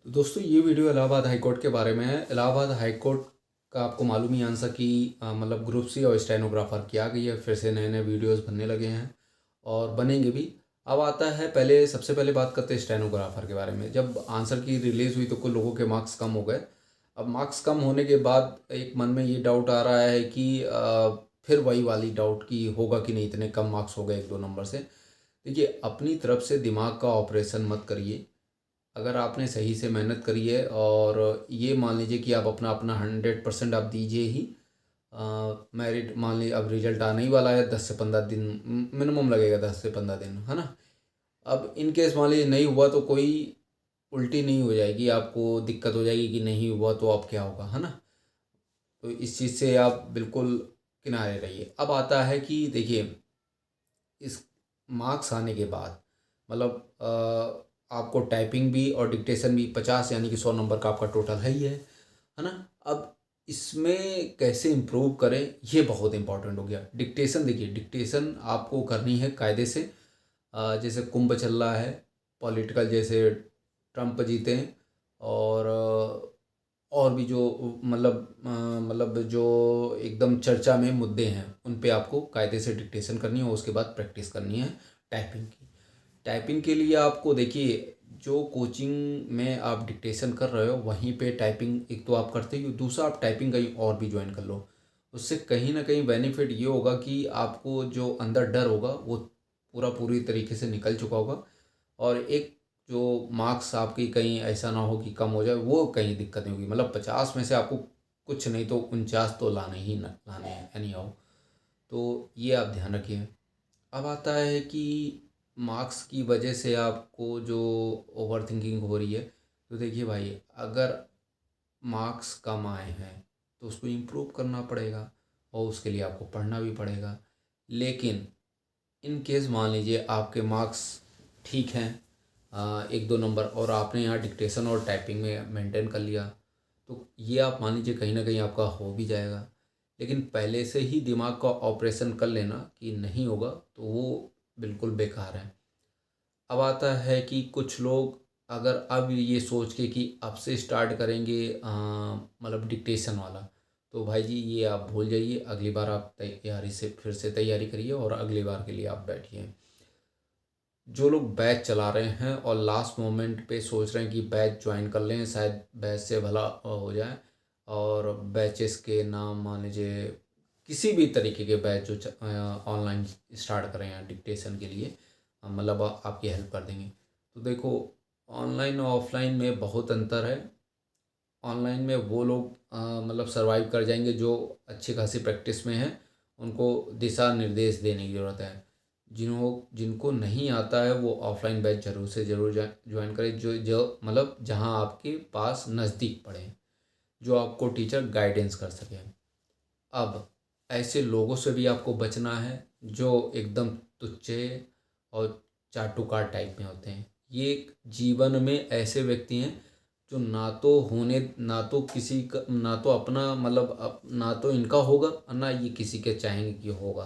तो दोस्तों ये वीडियो इलाहाबाद हाई कोर्ट के बारे में है। इलाहाबाद हाई कोर्ट का आपको मालूम ही आंसर कि मतलब ग्रुप सी और स्टेनोग्राफर की आ गई है, फिर से नए नए वीडियोस बनने लगे हैं और बनेंगे भी। अब आता है, पहले सबसे पहले बात करते हैं स्टेनोग्राफर के बारे में। जब आंसर की रिलीज़ हुई तो कुछ लोगों के मार्क्स कम हो गए। अब मार्क्स कम होने के बाद एक मन में ये डाउट आ रहा है कि फिर वही वाली डाउट कि होगा कि नहीं, इतने कम मार्क्स हो गए एक दो नंबर से। देखिए, अपनी तरफ से दिमाग का ऑपरेशन मत करिए। अगर आपने सही से मेहनत करी है और ये मान लीजिए कि आप अपना अपना 100% आप दीजिए ही। मेरिट मान लीजिए, अब रिजल्ट आने ही वाला है, 10 से 15 दिन मिनिमम लगेगा, 10 से 15 दिन, है ना। अब इन केस मान लीजिए नहीं हुआ तो कोई उल्टी नहीं हो जाएगी, आपको दिक्कत हो जाएगी कि नहीं हुआ तो अब क्या होगा, है ना। तो इस चीज़ से आप बिल्कुल किनारे रहिए। अब आता है कि देखिए, इस मार्क्स आने के बाद मतलब आपको टाइपिंग भी और डिक्टेशन भी 50 यानी कि 100 नंबर का आपका टोटल है ना। अब इसमें कैसे इम्प्रूव करें, ये बहुत इंपॉर्टेंट हो गया। डिक्टेशन, देखिए डिक्टेशन आपको करनी है कायदे से। जैसे कुंभ चल रहा है पॉलिटिकल, जैसे ट्रम्प जीते हैं और भी जो मतलब जो एकदम चर्चा में मुद्दे हैं उन पे आपको कायदे से डिक्टेशन करनी है और उसके बाद प्रैक्टिस करनी है टाइपिंग की। टाइपिंग के लिए आपको देखिए, जो कोचिंग में आप डिक्टेशन कर रहे हो वहीं पे टाइपिंग एक तो आप करते ही हो, दूसरा आप टाइपिंग कहीं और भी ज्वाइन कर लो। उससे कहीं ना कहीं बेनिफिट ये होगा कि आपको जो अंदर डर होगा वो पूरी तरीके से निकल चुका होगा। और एक जो मार्क्स आपकी कहीं ऐसा ना हो कि कम हो जाए, वो कहीं दिक्कत नहीं होगी। मतलब 50 में से आपको कुछ नहीं तो 49 तो लाने ही न लाने हैं एनी हाउ। तो ये आप ध्यान रखिए। अब आता है कि मार्क्स की वजह से आपको जो ओवर थिंकिंग हो रही है, तो देखिए भाई, अगर मार्क्स कम आए हैं तो उसको इम्प्रूव करना पड़ेगा और उसके लिए आपको पढ़ना भी पड़ेगा। लेकिन इन केस मान लीजिए आपके मार्क्स ठीक हैं, एक दो नंबर, और आपने यहाँ डिक्टेशन और टाइपिंग में मेंटेन कर लिया, तो ये आप मान लीजिए कहीं ना कहीं आपका हो भी जाएगा। लेकिन पहले से ही दिमाग का ऑपरेशन कर लेना कि नहीं होगा तो वो बिल्कुल बेकार है। अब आता है कि कुछ लोग अगर अब ये सोच के कि अब से स्टार्ट करेंगे मतलब डिक्टेशन वाला, तो भाई जी ये आप भूल जाइए। अगली बार आप तैयारी से फिर से तैयारी करिए और अगली बार के लिए आप बैठिए। जो लोग बैच चला रहे हैं और लास्ट मोमेंट पे सोच रहे हैं कि बैच ज्वाइन कर लें, शायद बैच से भला हो जाए, और बैचेस के नाम मान लीजिए किसी भी तरीके के बैच जो ऑनलाइन स्टार्ट करें हैं डिक्टेशन के लिए, मतलब आपकी हेल्प कर देंगे। तो देखो, ऑनलाइन और ऑफलाइन में बहुत अंतर है। ऑनलाइन में वो लोग मतलब सरवाइव कर जाएंगे जो अच्छी खासी प्रैक्टिस में हैं, उनको दिशा निर्देश देने की ज़रूरत है। जिनको नहीं आता है वो ऑफलाइन बैच ज़रूर से ज़रूर ज्वाइन करें, जो जो मतलब जहां आपके पास नज़दीक पड़े, जो आपको टीचर गाइडेंस कर सके। अब ऐसे लोगों से भी आपको बचना है जो एकदम तुच्छ और चाटुकार टाइप में होते हैं। ये जीवन में ऐसे व्यक्ति हैं जो ना तो किसी का, ना तो अपना मतलब ना तो इनका होगा और ना ये किसी के चाहेंगे कि होगा।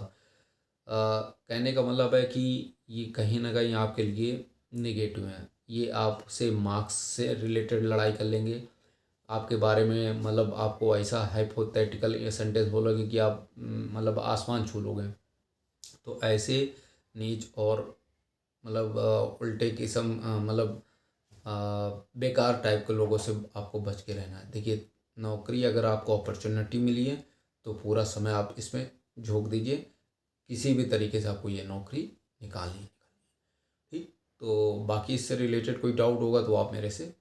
कहने का मतलब है कि ये कहीं ना कहीं आपके लिए नेगेटिव हैं। ये आपसे मार्क्स से रिलेटेड लड़ाई कर लेंगे, आपके बारे में मतलब आपको ऐसा हाइपोथेटिकल ये सेंटेंस बोलोगे कि आप मतलब आसमान छू लोगे। तो ऐसे नीच और मतलब उल्टे किस्म मतलब बेकार टाइप के लोगों से आपको बच के रहना है। देखिए, नौकरी अगर आपको अपॉर्चुनिटी मिली है तो पूरा समय आप इसमें झोंक दीजिए। किसी भी तरीके से आपको ये नौकरी निकालनी है। ठीक। तो बाकी इससे रिलेटेड कोई डाउट होगा तो आप मेरे से